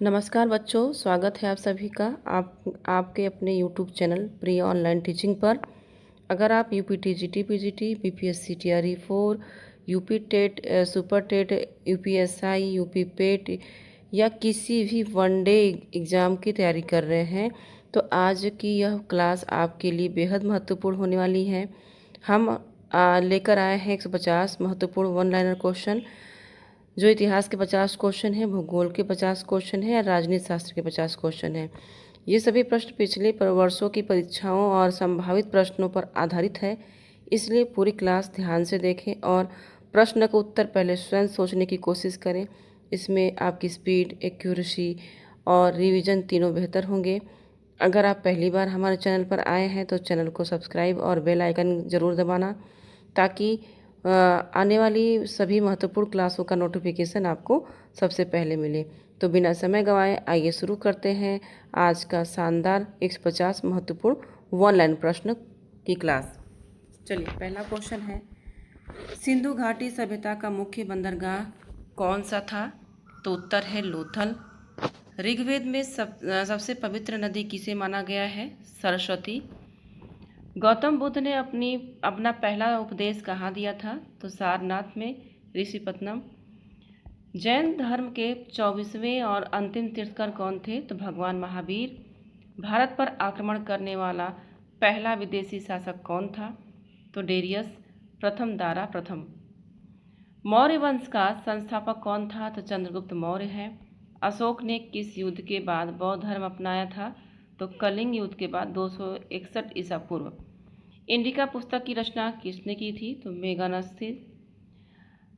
नमस्कार बच्चों, स्वागत है आप सभी का आपके अपने YouTube channel Priya online teaching पर। अगर आप UP TGT PGT BPSC TRE 4 UP TET super TET UPSI UP PET या किसी भी वनडे एग्ज़ाम की तैयारी कर रहे हैं तो आज की यह क्लास आपके लिए बेहद महत्वपूर्ण होने वाली है। हम लेकर आए हैं 150 महत्वपूर्ण वन लाइनर क्वेश्चन, जो इतिहास के 50 क्वेश्चन हैं, भूगोल के 50 क्वेश्चन हैं, या राजनीति शास्त्र के 50 क्वेश्चन हैं। ये सभी प्रश्न पिछले वर्षों की परीक्षाओं और संभावित प्रश्नों पर आधारित है, इसलिए पूरी क्लास ध्यान से देखें और प्रश्न का उत्तर पहले स्वयं सोचने की कोशिश करें। इसमें आपकी स्पीड, एक्यूरेसी और रिवीजन तीनों बेहतर होंगे। अगर आप पहली बार हमारे चैनल पर आए हैं तो चैनल को सब्सक्राइब और बेल आइकन ज़रूर दबाना, ताकि आने वाली सभी महत्वपूर्ण क्लासों का नोटिफिकेशन आपको सबसे पहले मिले। तो बिना समय गंवाए आइए शुरू करते हैं आज का शानदार 150 महत्वपूर्ण वन लाइन प्रश्न की क्लास। चलिए, पहला क्वेश्चन है, सिंधु घाटी सभ्यता का मुख्य बंदरगाह कौन सा था? तो उत्तर है लोथल। ऋग्वेद में सबसे पवित्र नदी किसे माना गया है? सरस्वती। गौतम बुद्ध ने अपना पहला उपदेश कहाँ दिया था? तो सारनाथ में, ऋषिपत्नम। जैन धर्म के 24वें और अंतिम तीर्थंकर कौन थे? तो भगवान महावीर। भारत पर आक्रमण करने वाला पहला विदेशी शासक कौन था? तो डेरियस प्रथम दारा प्रथम। मौर्य वंश का संस्थापक कौन था? तो चंद्रगुप्त मौर्य है। अशोक ने किस युद्ध के बाद बौद्ध धर्म अपनाया था? तो कलिंग युद्ध के बाद 261 ईसा पूर्व। इंडिका पुस्तक की रचना किसने की थी? तो मेगानस्थी।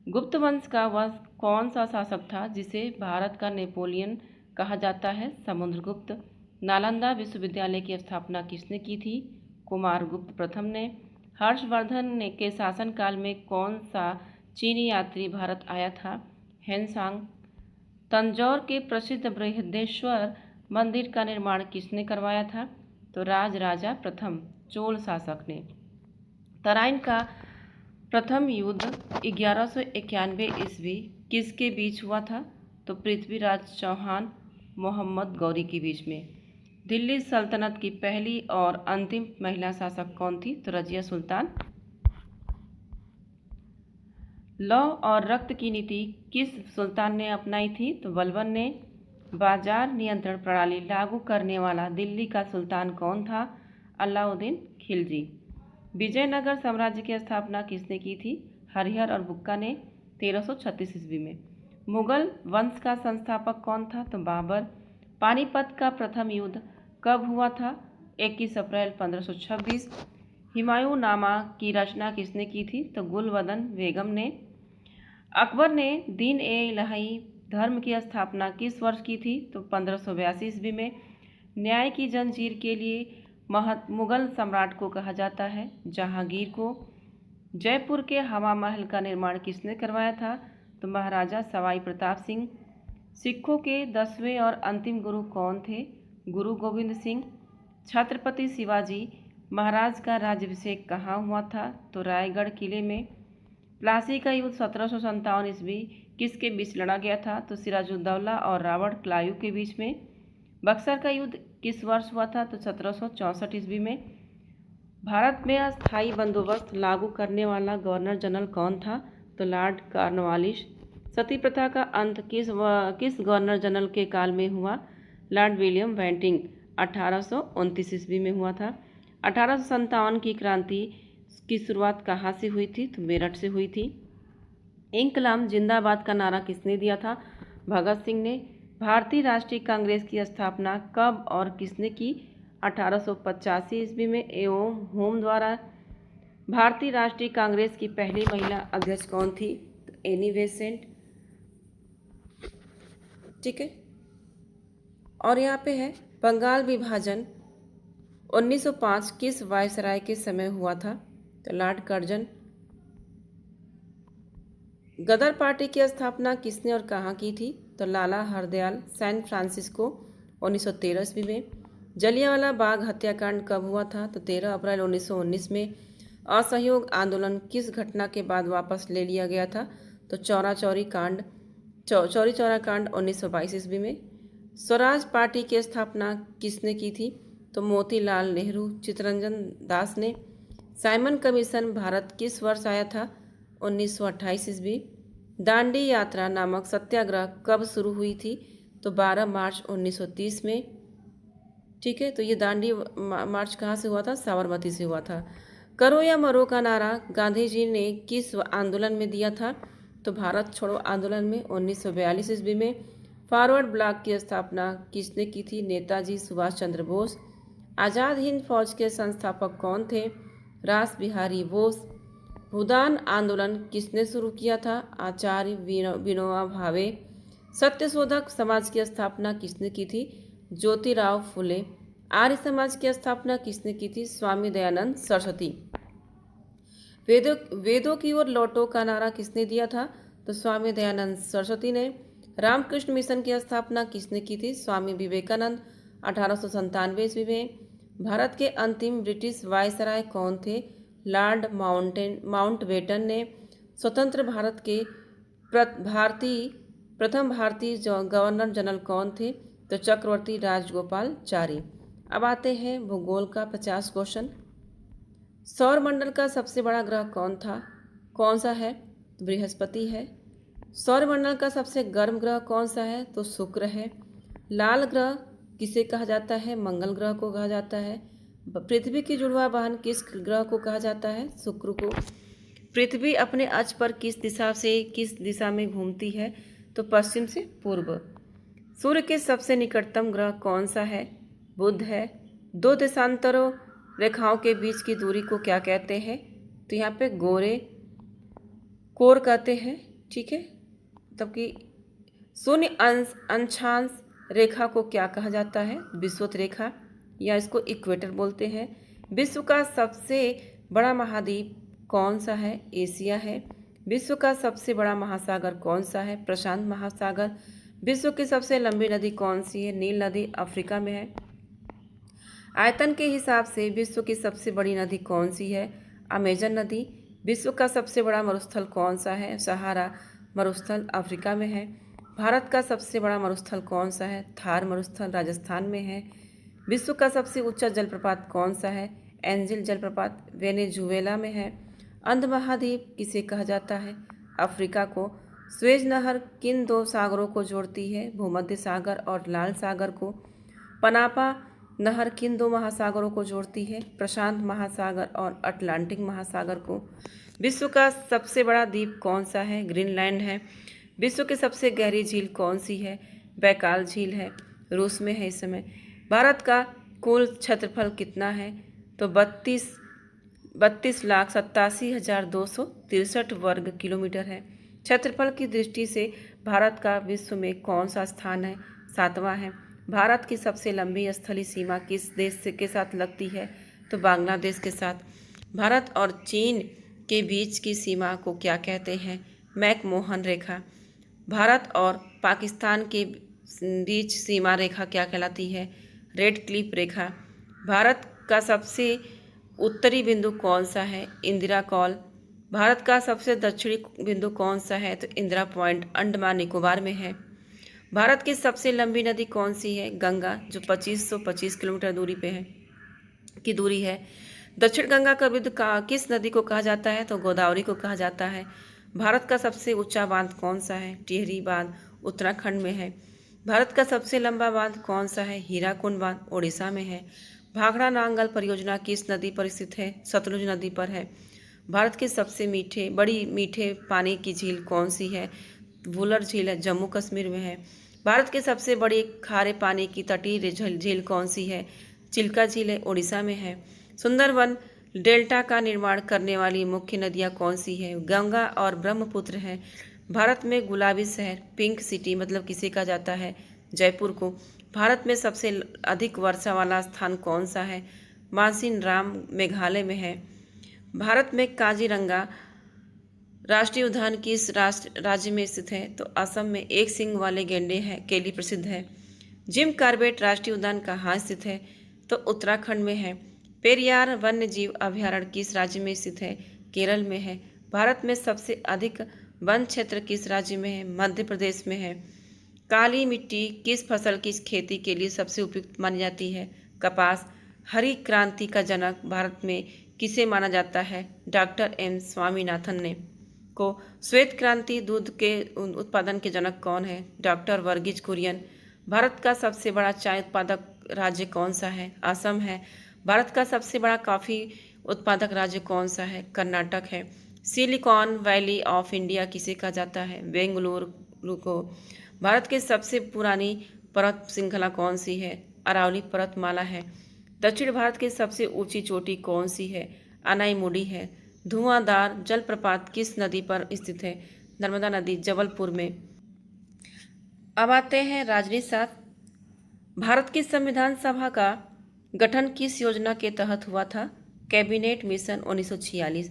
गुप्त वंश का वह कौन सा शासक था जिसे भारत का नेपोलियन कहा जाता है? समुद्रगुप्त। नालंदा विश्वविद्यालय की स्थापना किसने की थी? कुमारगुप्त प्रथम ने। हर्षवर्धन के शासनकाल में कौन सा चीनी यात्री भारत आया था? हेनसांग। तंजौर के प्रसिद्ध बृहदेश्वर मंदिर का निर्माण किसने करवाया था? तो राजराजा प्रथम, चोल शासक ने। तराइन का प्रथम युद्ध 1191 ईस्वी किसके बीच हुआ था? तो पृथ्वीराज चौहान मोहम्मद गौरी के बीच में। दिल्ली सल्तनत की पहली और अंतिम महिला शासक कौन थी? तो रजिया सुल्तान। लौ और रक्त की नीति किस सुल्तान ने अपनाई थी? तो बलबन ने। बाजार नियंत्रण प्रणाली लागू करने वाला दिल्ली का सुल्तान कौन था? अलाउद्दीन खिलजी। विजयनगर साम्राज्य की स्थापना किसने की थी? हरिहर और बुक्का ने 1336 ईस्वी में। मुगल वंश का संस्थापक कौन था? तो बाबर। पानीपत का प्रथम युद्ध कब हुआ था? 21 अप्रैल 1526। हुमायूंनामा की रचना किसने की थी? तो गुलबदन बेगम ने। अकबर ने दीन ए इलाही धर्म की स्थापना किस वर्ष की थी? तो 1582 ईस्वी में। न्याय की जंजीर के लिए मुगल सम्राट को कहा जाता है जहांगीर को। जयपुर के हवा महल का निर्माण किसने करवाया था? तो महाराजा सवाई प्रताप सिंह। सिखों के 10वें और अंतिम गुरु कौन थे? गुरु गोविंद सिंह। छत्रपति शिवाजी महाराज का राज्याभिषेक कहाँ हुआ था? तो रायगढ़ किले में। प्लासी का युद्ध 1757 ईस्वी किसके बीच लड़ा गया था? तो सिराजुद्दौला और रावण क्लायू के बीच में। बक्सर का युद्ध किस वर्ष हुआ था? तो 1764 ईस्वी में। भारत में अस्थायी बंदोबस्त लागू करने वाला गवर्नर जनरल कौन था? तो लॉर्ड कॉर्नवालिस। सती प्रथा का अंत किस गवर्नर जनरल के काल में हुआ? Lord William Bentinck. 1829 ईस्वी में हुआ था। 1857 की क्रांति की शुरुआत कहाँ से हुई थी? तो मेरठ से हुई थी। इंकलाब जिंदाबाद का नारा किसने दिया था? भगत सिंह ने। भारतीय राष्ट्रीय कांग्रेस की स्थापना कब और किसने की? 1885 ईस्वी में एवं होम द्वारा। भारतीय राष्ट्रीय कांग्रेस की पहली महिला अध्यक्ष कौन थी? तो एनी बेसेंट। ठीक है, और यहाँ पे है, बंगाल विभाजन 1905 किस वायसराय के समय हुआ था? तो लॉर्ड कर्जन। गदर पार्टी की स्थापना किसने और कहाँ की थी? तो लाला हरदयाल सैन फ्रांसिस्को 1913 ईस्वी में। जलियांवाला बाग हत्याकांड कब हुआ था? तो 13 अप्रैल 1919 में। असहयोग आंदोलन किस घटना के बाद वापस ले लिया गया था? तो चौरी चौरा कांड 1922 ईस्वी में। स्वराज पार्टी की स्थापना किसने की थी? तो मोतीलाल नेहरू, चित्तरंजन दास ने। साइमन कमीशन भारत किस वर्ष आया था? 1928 ईस्वी। दांडी यात्रा नामक सत्याग्रह कब शुरू हुई थी? तो 12 मार्च 1930 में। ठीक है, तो ये दांडी मार्च कहाँ से हुआ था? साबरमती से हुआ था। करो या मरो का नारा गांधी जी ने किस आंदोलन में दिया था? तो भारत छोड़ो आंदोलन में 1942 ईस्वी में। फॉरवर्ड ब्लॉक की स्थापना किसने की थी? नेताजी सुभाष चंद्र बोस। आज़ाद हिंद फौज के संस्थापक कौन थे? रास बिहारी बोस। भूदान आंदोलन किसने शुरू किया था? आचार्य विनोबा भावे। सत्यशोधक समाज की स्थापना किसने की थी? ज्योतिराव फुले। आर्य समाज की स्थापना किसने की थी? स्वामी दयानंद सरस्वती। वेदों की ओर लौटो का नारा किसने दिया था? तो स्वामी दयानंद सरस्वती ने। रामकृष्ण मिशन की स्थापना किसने की थी? स्वामी विवेकानंद। 1897 ईस्वी में। भारत के अंतिम ब्रिटिश वायसराय कौन थे? लॉर्ड माउंटबेटन ने। स्वतंत्र भारत के प्रथम भारतीय गवर्नर जनरल कौन थे? तो चक्रवर्ती राजगोपालचारी। अब आते हैं भूगोल का 50 क्वेश्चन। सौर मंडल का सबसे बड़ा ग्रह कौन सा है? तो बृहस्पति है। सौर मंडल का सबसे गर्म ग्रह कौन सा है? तो शुक्र है। लाल ग्रह किसे कहा जाता है? मंगल ग्रह को कहा जाता है। पृथ्वी की जुड़वा बहन किस ग्रह को कहा जाता है? शुक्र को। पृथ्वी अपने अक्ष पर किस दिशा में घूमती है? तो पश्चिम से पूर्व। सूर्य के सबसे निकटतम ग्रह कौन सा है? बुध है। दो देशांतरों रेखाओं के बीच की दूरी को क्या कहते हैं? तो यहाँ पे कोर कहते हैं। ठीक है, तब कि शून्य अंशांश रेखा को क्या कहा जाता है? विषुवत रेखा, या इसको इक्वेटर बोलते हैं। विश्व का सबसे बड़ा महाद्वीप कौन सा है? एशिया है। विश्व का सबसे बड़ा महासागर कौन सा है? प्रशांत महासागर। विश्व की सबसे लंबी नदी कौन सी है? नील नदी अफ्रीका में है। आयतन के हिसाब से विश्व की सबसे बड़ी नदी कौन सी है? अमेजन नदी। विश्व का सबसे बड़ा मरुस्थल कौन सा है? सहारा मरुस्थल अफ्रीका में है। भारत का सबसे बड़ा मरुस्थल कौन सा है? थार मरुस्थल राजस्थान में है। विश्व का सबसे ऊंचा जलप्रपात कौन सा है? एंजिल जलप्रपात वेनेजुएला में है। अंध महाद्वीप किसे कहा जाता है? अफ्रीका को। स्वेज नहर किन दो सागरों को जोड़ती है? भूमध्य सागर और लाल सागर को। पनापा नहर किन दो महासागरों को जोड़ती है? प्रशांत महासागर और अटलांटिक महासागर को। विश्व का सबसे बड़ा द्वीप कौन सा है? ग्रीनलैंड है। विश्व की सबसे गहरी झील कौन सी है? बैकाल झील है, रूस में है इस समय। भारत का कुल क्षेत्रफल कितना है? तो 32,87,263 वर्ग किलोमीटर है। क्षेत्रफल की दृष्टि से भारत का विश्व में कौन सा स्थान है? 7वां है। भारत की सबसे लंबी स्थलीय सीमा किस देश के साथ लगती है? तो बांग्लादेश के साथ। भारत और चीन के बीच की सीमा को क्या कहते हैं? मैकमोहन रेखा। भारत और पाकिस्तान के बीच सीमा रेखा क्या कहलाती है? रेड क्लिफ रेखा। भारत का सबसे उत्तरी बिंदु कौन सा है? इंदिरा कॉल। भारत का सबसे दक्षिणी बिंदु कौन सा है? तो इंदिरा पॉइंट अंडमान निकोबार में है। भारत की सबसे लंबी नदी कौन सी है? गंगा, जो 2525 किलोमीटर दूरी है। दक्षिण गंगा का बिंदु किस नदी को कहा जाता है? तो गोदावरी को कहा जाता है। भारत का सबसे ऊंचा बांध कौन सा है? टिहरी बांध उत्तराखंड में है। भारत का सबसे लंबा बांध कौन सा है? हीराकुंड बांध उड़ीसा में है। भाखड़ा नांगल परियोजना किस नदी पर स्थित है? सतलुज नदी पर है। भारत की सबसे बड़ी मीठे पानी की झील कौन सी है? वुलर झील है, जम्मू कश्मीर में है। भारत की सबसे बड़ी खारे पानी की तटीय झील कौन सी है? चिल्का झील है, उड़ीसा में है। सुंदरवन डेल्टा का निर्माण करने वाली मुख्य नदियाँ कौन सी है? गंगा और ब्रह्मपुत्र है। भारत में गुलाबी शहर पिंक सिटी मतलब किसे कहा जाता है? जयपुर को। भारत में सबसे अधिक वर्षा वाला स्थान कौन सा है? मानसिनराम मेघालय में है। भारत में काजीरंगा राष्ट्रीय उद्यान किस राज्य में स्थित है? तो असम में एक सींग वाले गैंडे के लिए प्रसिद्ध है। जिम कॉर्बेट राष्ट्रीय उद्यान कहाँ स्थित है? तो उत्तराखंड में है। पेरियार वन्य जीव अभयारण्य किस राज्य में स्थित है? केरल में है। भारत में सबसे अधिक वन क्षेत्र किस राज्य में है? मध्य प्रदेश में है। काली मिट्टी किस फसल की खेती के लिए सबसे उपयुक्त मानी जाती है? कपास। हरी क्रांति का जनक भारत में किसे माना जाता है? डॉक्टर एम स्वामीनाथन ने। को श्वेत क्रांति दूध के उत्पादन के जनक कौन है? डॉक्टर वर्गीज कुरियन। भारत का सबसे बड़ा चाय उत्पादक राज्य कौन सा है? असम है। भारत का सबसे बड़ा कॉफी उत्पादक राज्य कौन सा है? कर्नाटक है। सिलिकॉन वैली ऑफ इंडिया किसे कहा जाता है? बेंगलुरु को। भारत की सबसे पुरानी पर्वत श्रृंखला कौन सी है? अरावली पर्वतमाला है। दक्षिण भारत की सबसे ऊंची चोटी कौन सी है? अनाईमुडी है। धुआंधार जलप्रपात किस नदी पर स्थित है? नर्मदा नदी, जबलपुर में। अब आते हैं राजनीति शास्त्र। भारत की संविधान सभा का गठन किस योजना के तहत हुआ था? Cabinet mission 1946।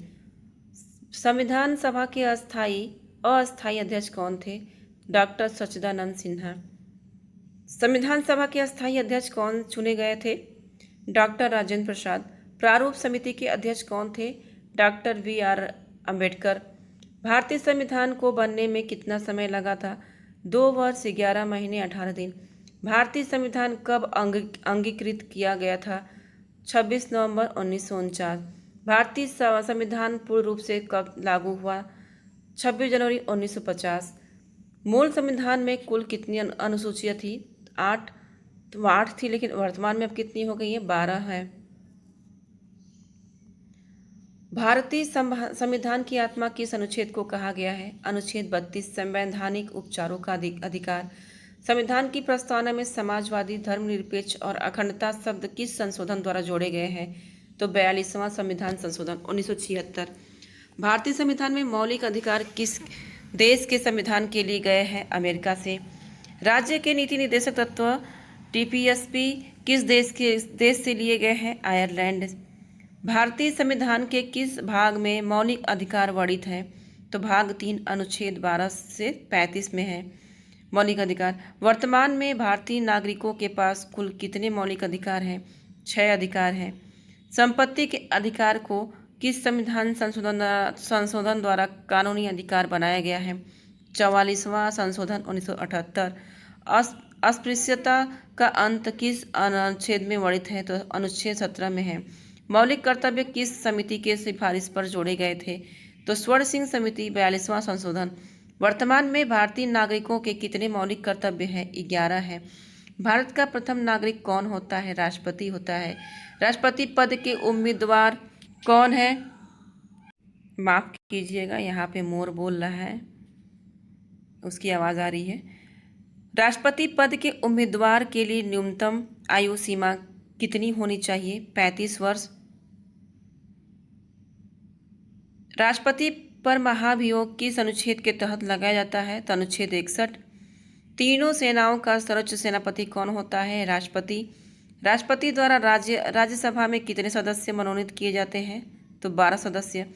संविधान सभा के अस्थायी अध्यक्ष कौन थे? डॉक्टर सच्चिदानंद सिन्हा। संविधान सभा के अस्थायी अध्यक्ष कौन चुने गए थे? डॉक्टर राजेंद्र प्रसाद। प्रारूप समिति के अध्यक्ष कौन थे? Doctor VR Ambedkar. भारतीय संविधान को बनने में कितना समय लगा था? 2 वर्ष 11 महीने 18 दिन। भारतीय संविधान कब अंगीकृत किया गया था? 26 नवंबर 1949। भारतीय संविधान पूर्ण रूप से कब लागू हुआ? 26 जनवरी 1950। मूल संविधान में कुल कितनी अनुसूचियाँ थी? 8। तो 8 थी, लेकिन वर्तमान में अब कितनी हो गई है? 12 है। भारतीय संविधान की आत्मा किस अनुच्छेद को कहा गया है? अनुच्छेद 32, संवैधानिक उपचारों का अधिकार। संविधान की प्रस्तावना में समाजवादी, धर्मनिरपेक्ष और अखंडता शब्द किस संशोधन द्वारा जोड़े गए हैं? तो 42वां संविधान संशोधन 1976। भारतीय संविधान में मौलिक अधिकार किस देश के संविधान के लिए गए हैं? अमेरिका से। राज्य के नीति निर्देशक तत्व TPSP किस देश से लिए गए हैं? आयरलैंड। भारतीय संविधान के किस भाग में मौलिक अधिकार वर्णित है? तो भाग 3 अनुच्छेद 12 से 35 में है मौलिक अधिकार। वर्तमान में भारतीय नागरिकों के पास कुल कितने मौलिक अधिकार हैं? 6 अधिकार हैं। संपत्ति के अधिकार को किस संविधान संशोधन द्वारा कानूनी अधिकार बनाया गया है? 44वां संशोधन 1978। अस्पृश्यता का अंत किस अनुच्छेद में वर्णित है? तो अनुच्छेद 17 में है। मौलिक कर्तव्य किस समिति के सिफारिश पर जोड़े गए थे? तो स्वर्ण सिंह समिति। 42वां संशोधन। वर्तमान में भारतीय नागरिकों के कितने मौलिक कर्तव्य हैं? 11 है। भारत का प्रथम नागरिक कौन होता है? राष्ट्रपति होता है। राष्ट्रपति पद के उम्मीदवार कौन है? माफ कीजिएगा, यहाँ पे मोर बोल रहा है, उसकी आवाज़ आ रही है। राष्ट्रपति पद के उम्मीदवार के लिए न्यूनतम आयु सीमा कितनी होनी चाहिए? 35 वर्ष। राष्ट्रपति पर महाभियोग किस अनुच्छेद के तहत लगाया जाता है? तो अनुच्छेद 61। तीनों सेनाओं का सर्वोच्च सेनापति कौन होता है? राष्ट्रपति। राष्ट्रपति द्वारा राज्यसभा में कितने सदस्य मनोनीत किए जाते हैं? तो 12 सदस्य।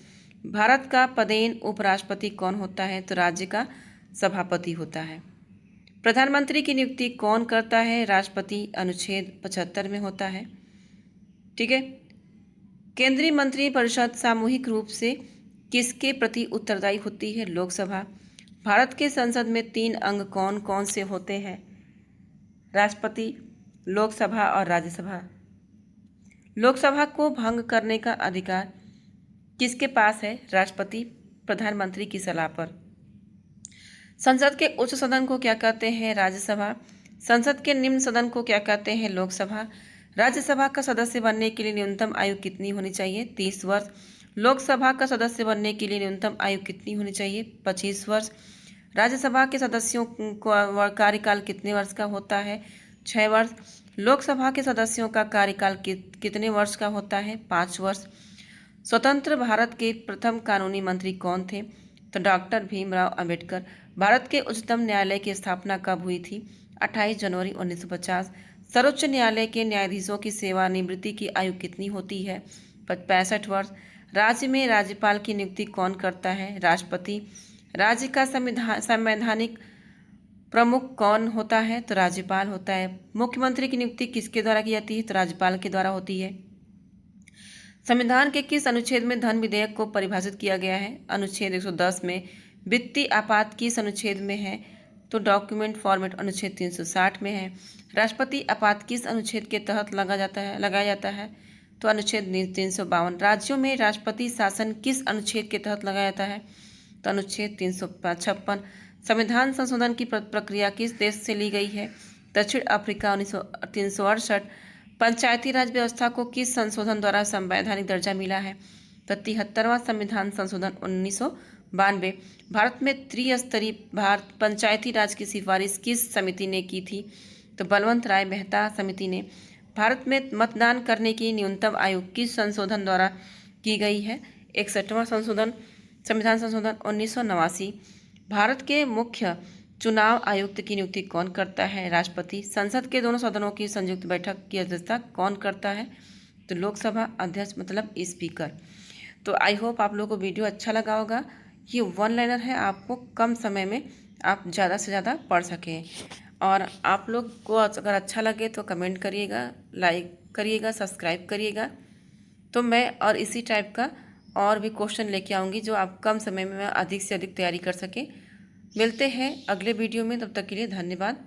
भारत का पदेन उपराष्ट्रपति कौन होता है? तो राज्य का सभापति होता है। प्रधानमंत्री की नियुक्ति कौन करता है? राष्ट्रपति। अनुच्छेद 75 में होता है। ठीक है। केंद्रीय मंत्रिपरिषद सामूहिक रूप से किसके प्रति उत्तरदायी होती है? लोकसभा। भारत के संसद में 3 अंग कौन कौन से होते हैं? राष्ट्रपति, लोकसभा और राज्यसभा। लोकसभा को भंग करने का अधिकार किसके पास है? राष्ट्रपति, प्रधानमंत्री की सलाह पर। संसद के उच्च सदन को क्या कहते हैं? राज्यसभा। संसद के निम्न सदन को क्या कहते हैं? लोकसभा। राज्यसभा का सदस्य बनने के लिए न्यूनतम आयु कितनी होनी चाहिए? 30 वर्ष। लोकसभा का सदस्य बनने के लिए न्यूनतम आयु कितनी होनी चाहिए? 25 वर्ष। राज्यसभा के सदस्यों का कार्यकाल कितने वर्ष का होता है? 6 वर्ष। लोकसभा के सदस्यों का कार्यकाल कितने वर्ष का होता है? 5 वर्ष। स्वतंत्र भारत के प्रथम कानूनी मंत्री कौन थे? तो डॉक्टर भीमराव अंबेडकर। भारत के उच्चतम न्यायालय की स्थापना कब हुई थी? 28 जनवरी 1950। सर्वोच्च न्यायालय के न्यायाधीशों की सेवानिवृत्ति की आयु कितनी होती है? 65 वर्ष। राज्य में राज्यपाल की नियुक्ति कौन करता है? राष्ट्रपति। राज्य का संवैधानिक प्रमुख कौन होता है? तो राज्यपाल होता है। मुख्यमंत्री की नियुक्ति किसके द्वारा की जाती है? तो राज्यपाल के द्वारा होती है। संविधान के किस अनुच्छेद में धन विधेयक को परिभाषित किया गया है? अनुच्छेद 110 में। वित्तीय आपात किस अनुच्छेद में है? तो डॉक्यूमेंट फॉर्मेट अनुच्छेद 360 में है। राष्ट्रपति आपात किस अनुच्छेद के तहत लगाया जाता है? तो अनुच्छेद 352। राज्यों में राष्ट्रपति शासन किस अनुच्छेद के तहत लगाया जाता है? तो अनुच्छेद 356। संविधान संशोधन की प्रक्रिया किस देश से ली गई है? दक्षिण अफ्रीका 368। पंचायती राज व्यवस्था को किस संशोधन द्वारा संवैधानिक दर्जा मिला है? तो 73वां संविधान संशोधन 1992। भारत में त्रिस्तरीय पंचायती राज की सिफारिश किस समिति ने की थी? तो बलवंत राय मेहता समिति ने। भारत में मतदान करने की न्यूनतम आयु किस संशोधन द्वारा की गई है? 61वां संविधान संशोधन 1989। भारत के मुख्य चुनाव आयुक्त की नियुक्ति कौन करता है? राष्ट्रपति। संसद के दोनों सदनों की संयुक्त बैठक की अध्यक्षता कौन करता है? तो लोकसभा अध्यक्ष मतलब स्पीकर। तो आई होप आप लोगों को वीडियो अच्छा लगा होगा। ये वन लाइनर है, आपको कम समय में आप ज़्यादा से ज़्यादा पढ़ सकें। और आप लोग को अगर अच्छा लगे तो कमेंट करिएगा, लाइक करिएगा, सब्सक्राइब करिएगा। तो मैं और इसी टाइप का और भी क्वेश्चन लेके आऊँगी जो आप कम समय में अधिक से अधिक तैयारी कर सकें। मिलते हैं अगले वीडियो में, तब तक के लिए धन्यवाद।